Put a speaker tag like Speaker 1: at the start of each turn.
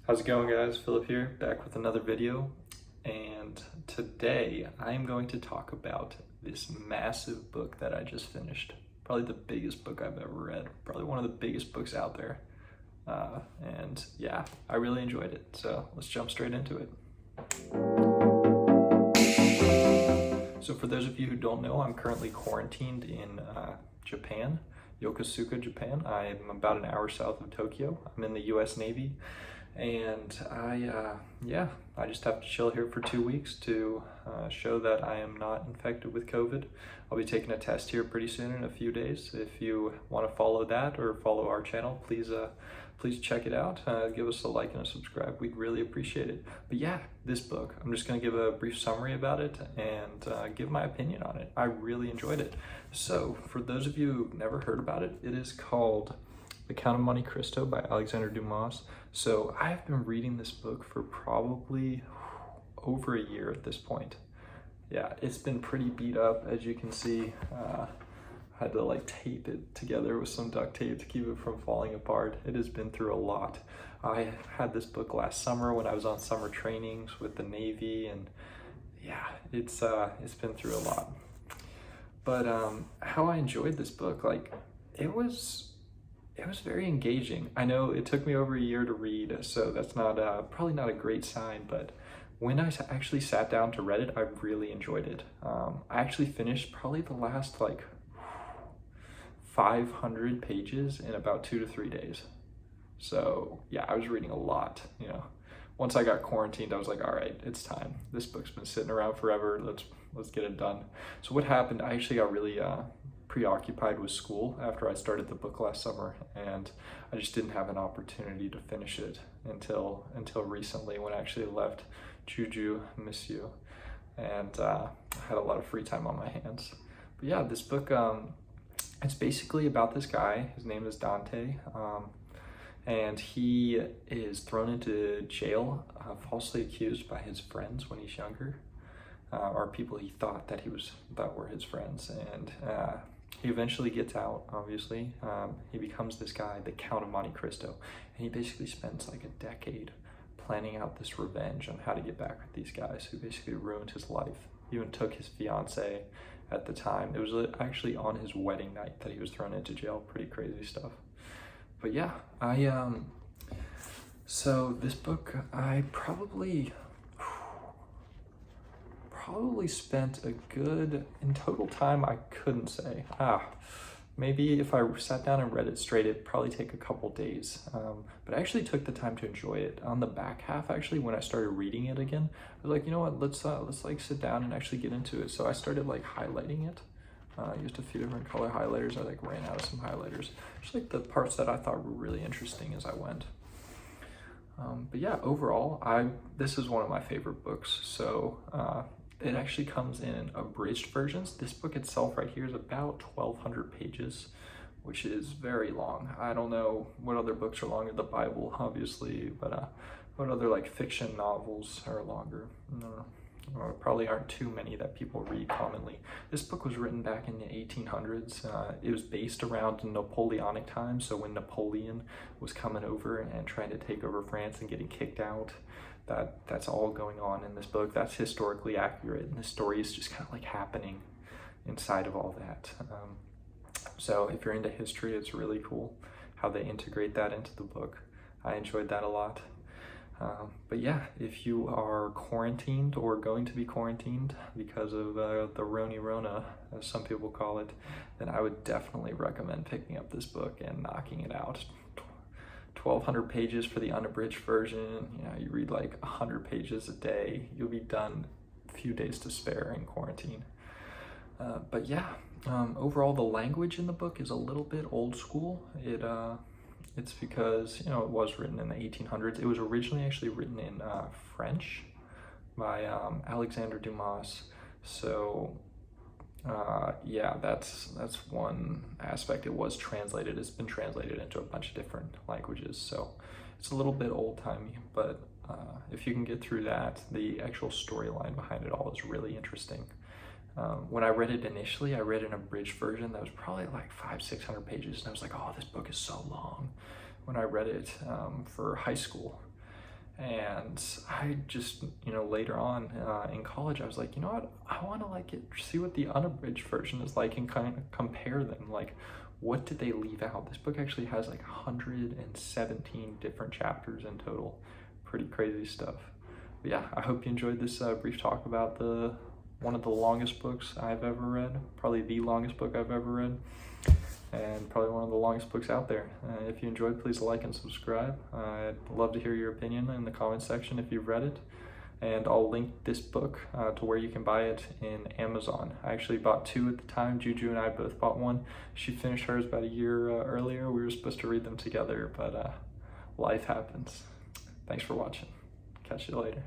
Speaker 1: How's it going, guys? Philip here, back with another video. And today I am going to talk about this massive book that I just finished. Probably the biggest book I've ever read. Probably one of the biggest books out there. And yeah, I really enjoyed it. So let's jump straight into it. So for those of you who don't know, I'm currently quarantined in Japan, Yokosuka, Japan. I'm about an hour south of Tokyo. I'm in the US Navy. And I just have to chill here for 2 weeks to show that I am not infected with COVID. I'll be taking a test here pretty soon in a few days. If you want to follow that or follow our channel, please check it out. Give us a like and a subscribe. We'd really appreciate it. But yeah, this book, I'm just going to give a brief summary about it and give my opinion on it. I really enjoyed it. So for those of you who've never heard about it, it is called The Count of Monte Cristo by Alexander Dumas. So I've been reading this book for probably over a year at this point. Yeah, it's been pretty beat up, as you can see. I had to like tape it together with some duct tape to keep it from falling apart. It has been through a lot. I had this book last summer when I was on summer trainings with the Navy, and yeah, it's been through a lot. But how I enjoyed this book, like it was very engaging. I know it took me over a year to read, so that's not probably not a great sign, but when I actually sat down to read it, I really enjoyed it. I actually finished probably the last like 500 pages in about 2 to 3 days. So yeah, I was reading a lot, you know. Once I got quarantined, I was like, all right, it's time. This book's been sitting around forever. Let's get it done. So what happened, I actually got really preoccupied with school after I started the book last summer, and I just didn't have an opportunity to finish it until recently when I actually left Juju, miss you, and I had a lot of free time on my hands. But yeah, this book, it's basically about this guy. His name is Dante, and he is thrown into jail, falsely accused by his friends when he's younger, or people he thought that were his friends, and he eventually gets out, obviously. He becomes this guy, the Count of Monte Cristo, and he basically spends like a decade planning out this revenge on how to get back with these guys who basically ruined his life. He even took his fiance at the time. It was actually on his wedding night that he was thrown into jail. Pretty crazy stuff. But yeah, so this book, I probably spent a good, in total time, I couldn't say. Maybe if I sat down and read it straight, it'd probably take a couple days. But I actually took the time to enjoy it. On the back half, actually, when I started reading it again, I was like, you know what, let's like sit down and actually get into it. So I started like highlighting it. Used a few different color highlighters. I like ran out of some highlighters. Just like the parts that I thought were really interesting as I went. But yeah, overall, this is one of my favorite books. So it actually comes in abridged versions. This book itself right here is about 1,200 pages, which is very long. I don't know what other books are longer, the Bible, obviously, but what other like fiction novels are longer? No, probably aren't too many that people read commonly. This book was written back in the 1800s. It was based around Napoleonic times, so when Napoleon was coming over and trying to take over France and getting kicked out. That's all going on in this book. That's historically accurate, and the story is just kind of like happening inside of all that. So if you're into history, it's really cool how they integrate that into the book. I enjoyed that a lot. But yeah, if you are quarantined or going to be quarantined because of the Rona, as some people call it, then I would definitely recommend picking up this book and knocking it out. 1,200 pages for the unabridged version. You know, you read like 100 pages a day. You'll be done a few days to spare in quarantine. But yeah, overall the language in the book is a little bit old school. It's because, you know, it was written in the 1800s. It was originally actually written in French by Alexander Dumas. So yeah, that's one aspect. It was translated. It's been translated into a bunch of different languages, so it's a little bit old-timey, but if you can get through that, the actual storyline behind it all is really interesting. When I read it initially, I read an abridged version that was probably like 500-600 pages, and I was like, oh, this book is so long when I read it for high school. And I just, later on in college, I was like, you know what? I want to like see what the unabridged version is like and kind of compare them. Like, what did they leave out? This book actually has like 117 different chapters in total. Pretty crazy stuff. But yeah, I hope you enjoyed this brief talk about one of the longest books I've ever read, probably the longest book I've ever read, and probably one of the longest books out there. If you enjoyed, please like and subscribe. I'd love to hear your opinion in the comments section if you've read it. And I'll link this book to where you can buy it in Amazon. I actually bought 2 at the time. Juju and I both bought one. She finished hers about a year earlier. We were supposed to read them together, but life happens. Thanks for watching. Catch you later.